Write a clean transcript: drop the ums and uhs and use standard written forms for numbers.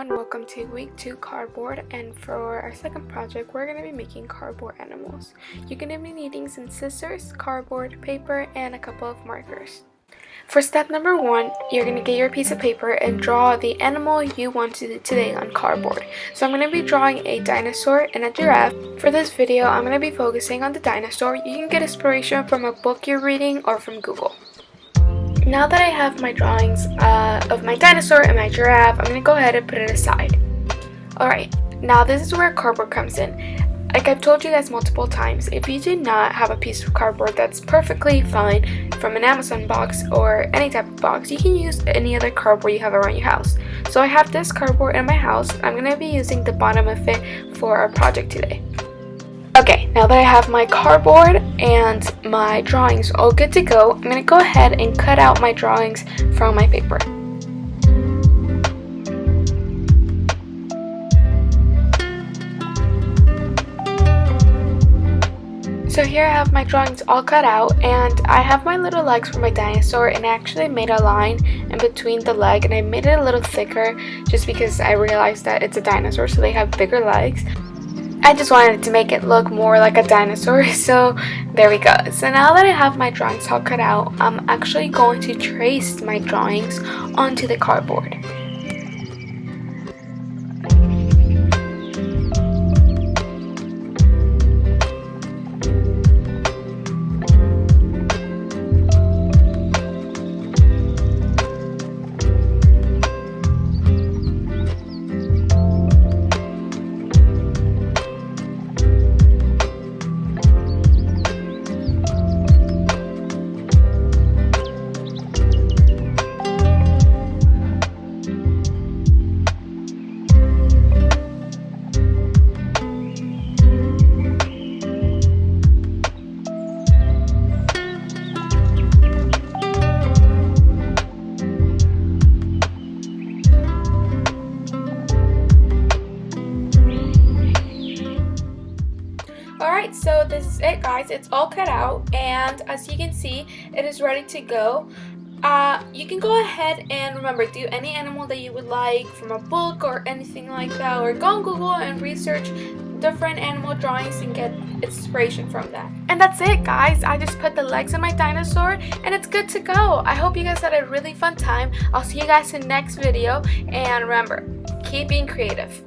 everyone, welcome to week 2 cardboard, and for our second project we're going to be making cardboard animals. You're going to be needing some scissors, cardboard, paper, and a couple of markers. For step number 1, you're going to get your piece of paper and draw the animal you want to do today on cardboard. So I'm going to be drawing a dinosaur and a giraffe. For this video I'm going to be focusing on the dinosaur. You can get inspiration from a book you're reading or from Google. Now that I have my drawings of my dinosaur and my giraffe, I'm going to go ahead and put it aside. Alright, now this is where cardboard comes in. Like I've told you guys multiple times, if you do not have a piece of cardboard that's perfectly fine from an Amazon box or any type of box, you can use any other cardboard you have around your house. So I have this cardboard in my house. I'm going to be using the bottom of it for our project today. Okay, now that I have my cardboard and my drawings all good to go, I'm going to go ahead and cut out my drawings from my paper. So here I have my drawings all cut out, and I have my little legs for my dinosaur, and I actually made a line in between the leg and I made it a little thicker just because I realized that it's a dinosaur, so they have bigger legs. I just wanted to make it look more like a dinosaur, so there we go. So now that I have my drawings all cut out, I'm actually going to trace my drawings onto the cardboard. Alright, so this is it, guys. It's all cut out, and as you can see, it is ready to go. You can go ahead and remember, do any animal that you would like from a book or anything like that, or go on Google and research different animal drawings and get inspiration from that. And that's it, guys. I just put the legs on my dinosaur and it's good to go. I hope you guys had a really fun time. I'll see you guys in the next video, and remember, keep being creative.